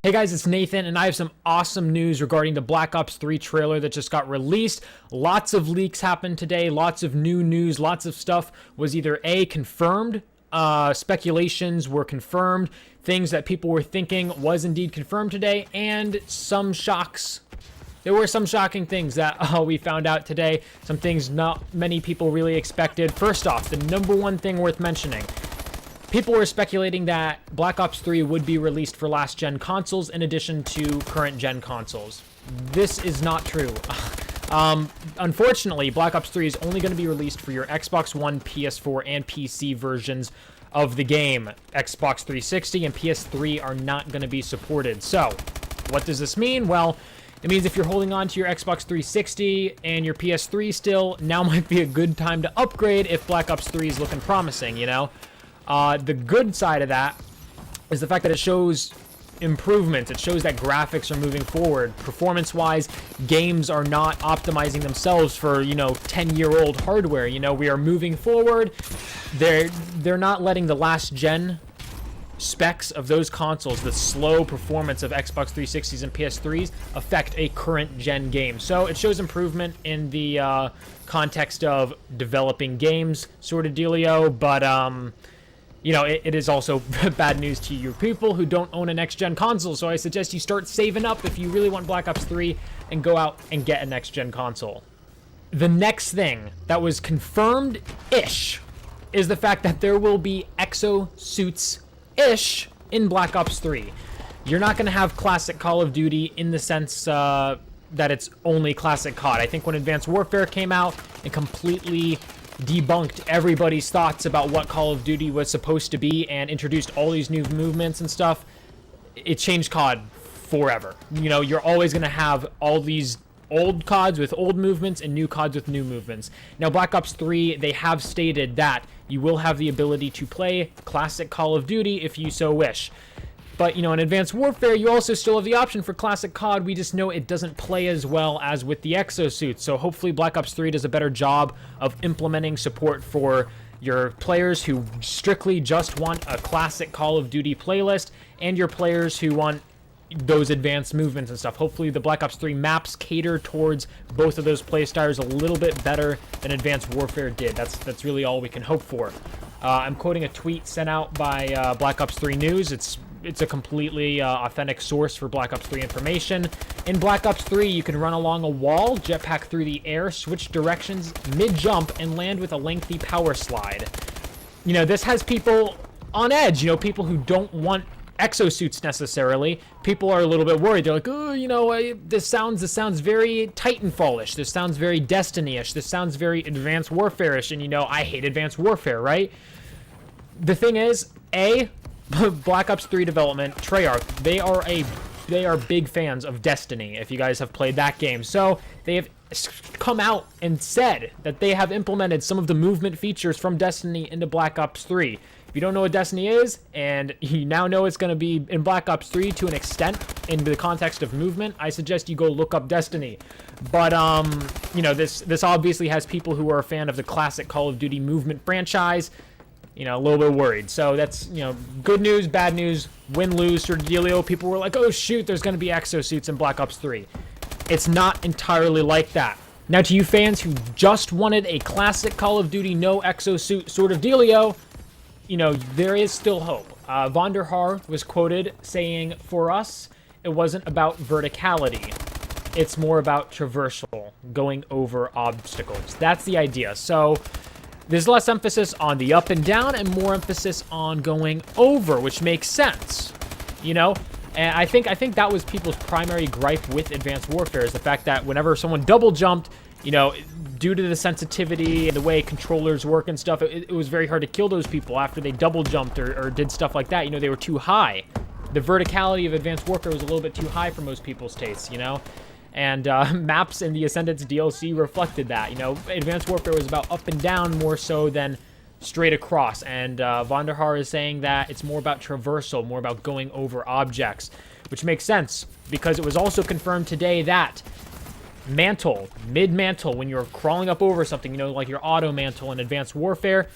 Hey guys, it's Nathan, and I have some awesome news regarding the Black Ops 3 trailer that just got released. Lots of leaks happened today, lots of new news, lots of stuff was either A, confirmed, speculations were confirmed, things that people were thinking was indeed confirmed today, and some shocks. There were some shocking things that we found out today, some things not many people really expected. First off, the number one thing worth mentioning. People were speculating that Black Ops 3 would be released for last-gen consoles in addition to current-gen consoles. This is not true. Unfortunately, Black Ops 3 is only going to be released for your Xbox One, PS4, and PC versions of the game. Xbox 360 and PS3 are not going to be supported. So, what does this mean? Well, it means if you're holding on to your Xbox 360 and your PS3 still, now might be a good time to upgrade if Black Ops 3 is looking promising, you know? The good side of that is the fact that it shows improvements. It shows that graphics are moving forward. Performance-wise, games are not optimizing themselves for, 10-year-old hardware. We are moving forward. They're not letting the last-gen specs of those consoles, the slow performance of Xbox 360s and PS3s, affect a current-gen game. So it shows improvement in the context of developing games, sort of dealio, but it is also bad news to you people who don't own a next-gen console, so I suggest you start saving up if you really want Black Ops 3 and go out and get a next-gen console. The next thing that was confirmed-ish is the fact that there will be exosuits-ish in Black Ops 3. You're not going to have classic Call of Duty in the sense that it's only classic COD. I think when Advanced Warfare came out and completely debunked everybody's thoughts about what Call of Duty was supposed to be and introduced all these new movements and stuff, it changed COD forever. You're always going to have all these old CODs with old movements and new CODs with new movements. Now, Black Ops 3, they have stated that you will have the ability to play classic Call of Duty if you so wish. But, in Advanced Warfare, you also still have the option for classic COD. We just know it doesn't play as well as with the exosuits. So hopefully Black Ops 3 does a better job of implementing support for your players who strictly just want a classic Call of Duty playlist and your players who want those advanced movements and stuff. Hopefully the Black Ops 3 maps cater towards both of those playstyles a little bit better than Advanced Warfare did. That's really all we can hope for. I'm quoting a tweet sent out by Black Ops 3 News. It's a completely authentic source for Black Ops 3 information. In Black Ops 3, you can run along a wall, jetpack through the air, switch directions mid-jump, and land with a lengthy power slide. This has people on edge, people who don't want exosuits necessarily. People are a little bit worried. They're like, oh, this sounds very Titanfall-ish. This sounds very Destiny-ish. This sounds very Advanced Warfare-ish, and I hate Advanced Warfare, right? The thing is, Black Ops 3 development, Treyarch, they are big fans of Destiny, if you guys have played that game. So they have come out and said that they have implemented some of the movement features from Destiny into Black Ops 3. If you don't know what Destiny is, and you now know it's going to be in Black Ops 3 to an extent in the context of movement, I suggest you go look up Destiny. But, this obviously has people who are a fan of the classic Call of Duty movement franchise, a little bit worried. So that's, good news, bad news, win-lose sort of dealio. People were like, oh shoot, there's going to be exosuits in Black Ops 3. It's not entirely like that. Now, to you fans who just wanted a classic Call of Duty no exosuit sort of dealio, there is still hope. Von der Haar was quoted saying, for us, it wasn't about verticality. It's more about traversal, going over obstacles. That's the idea. So there's less emphasis on the up and down and more emphasis on going over, which makes sense, And I think that was people's primary gripe with Advanced Warfare is the fact that whenever someone double jumped, due to the sensitivity and the way controllers work and stuff, it was very hard to kill those people after they double jumped or did stuff like that. They were too high. The verticality of Advanced Warfare was a little bit too high for most people's tastes, And maps in the Ascendance DLC reflected that. Advanced Warfare was about up and down more so than straight across. And Von der Haar is saying that it's more about traversal, more about going over objects, which makes sense because it was also confirmed today that mantle, mid-mantle, when you're crawling up over something, you know, like your auto mantle in Advanced Warfare,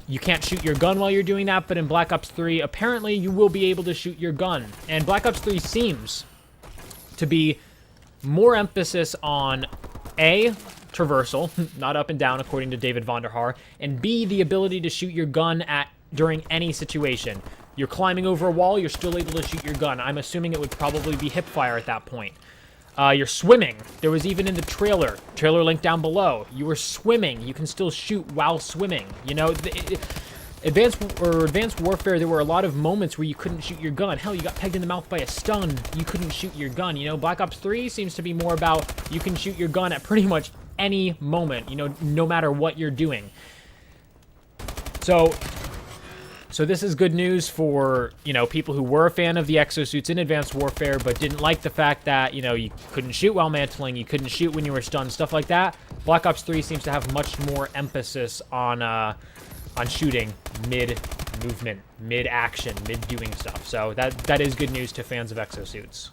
you can't shoot your gun while you're doing that, but in Black Ops 3, apparently you will be able to shoot your gun. And Black Ops 3 seems to be more emphasis on A, traversal, not up and down according to David Vonderhaar, and B, the ability to shoot your gun during any situation. You're climbing over a wall, you're still able to shoot your gun. I'm assuming it would probably be hip fire at that point. You're swimming. There was even in the trailer link down below. You were swimming. You can still shoot while swimming. You know, Advanced Warfare, there were a lot of moments where you couldn't shoot your gun. Hell, you got pegged in the mouth by a stun. You couldn't shoot your gun. You know, Black Ops 3 seems to be more about you can shoot your gun at pretty much any moment, you know, no matter what you're doing. So this is good news for, you know, people who were a fan of the exosuits in Advanced Warfare, but didn't like the fact that, you know, you couldn't shoot while mantling, you couldn't shoot when you were stunned, stuff like that. Black Ops 3 seems to have much more emphasis on shooting mid-movement, mid-action, mid-doing stuff. So that is good news to fans of exosuits.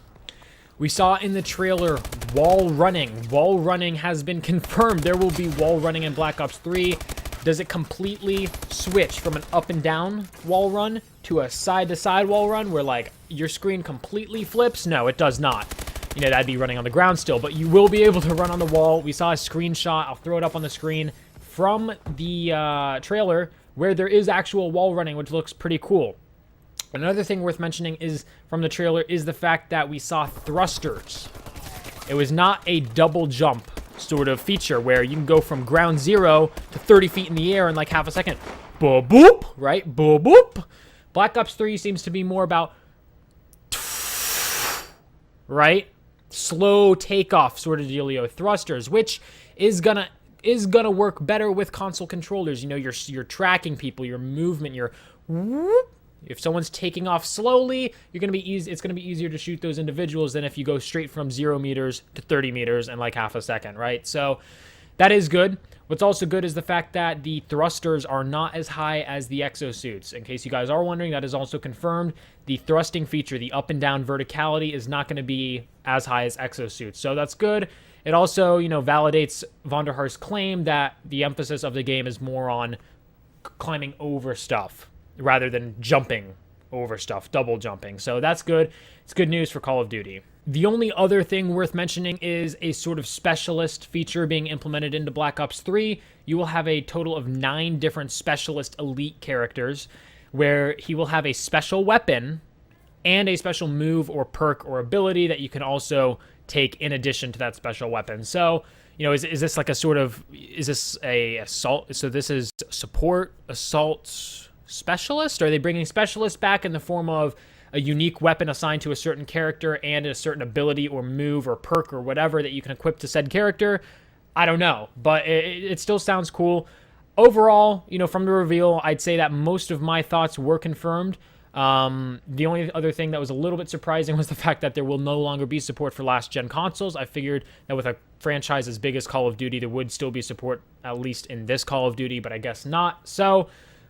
We saw in the trailer wall running. Wall running has been confirmed. There will be wall running in Black Ops 3. Does it completely switch from an up and down wall run to a side to side wall run where like your screen completely flips? No, it does not. You know, that'd be running on the ground still, but you will be able to run on the wall. We saw a screenshot, I'll throw it up on the screen, from the trailer where there is actual wall running, which looks pretty cool. Another thing worth mentioning is from the trailer is the fact that we saw thrusters. It was not a double jump sort of feature where you can go from ground zero to 30 feet in the air in like half a second. Boop, boop, right? Boop, boop. Black Ops 3 seems to be more about, right? Slow takeoff sort of dealio. Thrusters, which is gonna work better with console controllers. You know, you're tracking people, your movement, your whoop. If someone's taking off slowly, it's gonna be easier to shoot those individuals than if you go straight from 0 meters to 30 meters in like half a second, right? So that is good. What's also good is the fact that the thrusters are not as high as the exosuits. In case you guys are wondering, that is also confirmed. The thrusting feature, the up and down verticality, is not going to be as high as exosuits. So that's good. It also, you know, validates Vonderhaar's claim that the emphasis of the game is more on climbing over stuff rather than jumping over stuff, double jumping. So that's good. It's good news for Call of Duty. The only other thing worth mentioning is a sort of specialist feature being implemented into Black Ops 3. You will have a total of 9 different specialist elite characters where he will have a special weapon and a special move or perk or ability that you can also take in addition to that special weapon. So, you know, is this like a sort of, is this a assault? So this is support, assault, specialist? Are they bringing specialists back in the form of a unique weapon assigned to a certain character and a certain ability or move or perk or whatever that you can equip to said character? I don't know, but it still sounds cool. Overall, you know, from the reveal, I'd say that most of my thoughts were confirmed. The only other thing that was a little bit surprising was the fact that there will no longer be support for last-gen consoles. I figured that with a franchise as big as Call of Duty, there would still be support, at least in this Call of Duty, but I guess not. So,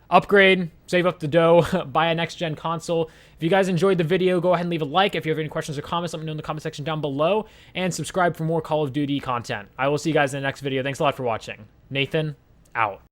upgrade, save up the dough, buy a next-gen console. If you guys enjoyed the video, go ahead and leave a like. If you have any questions or comments, let me know in the comment section down below. And subscribe for more Call of Duty content. I will see you guys in the next video. Thanks a lot for watching. Nathan, out.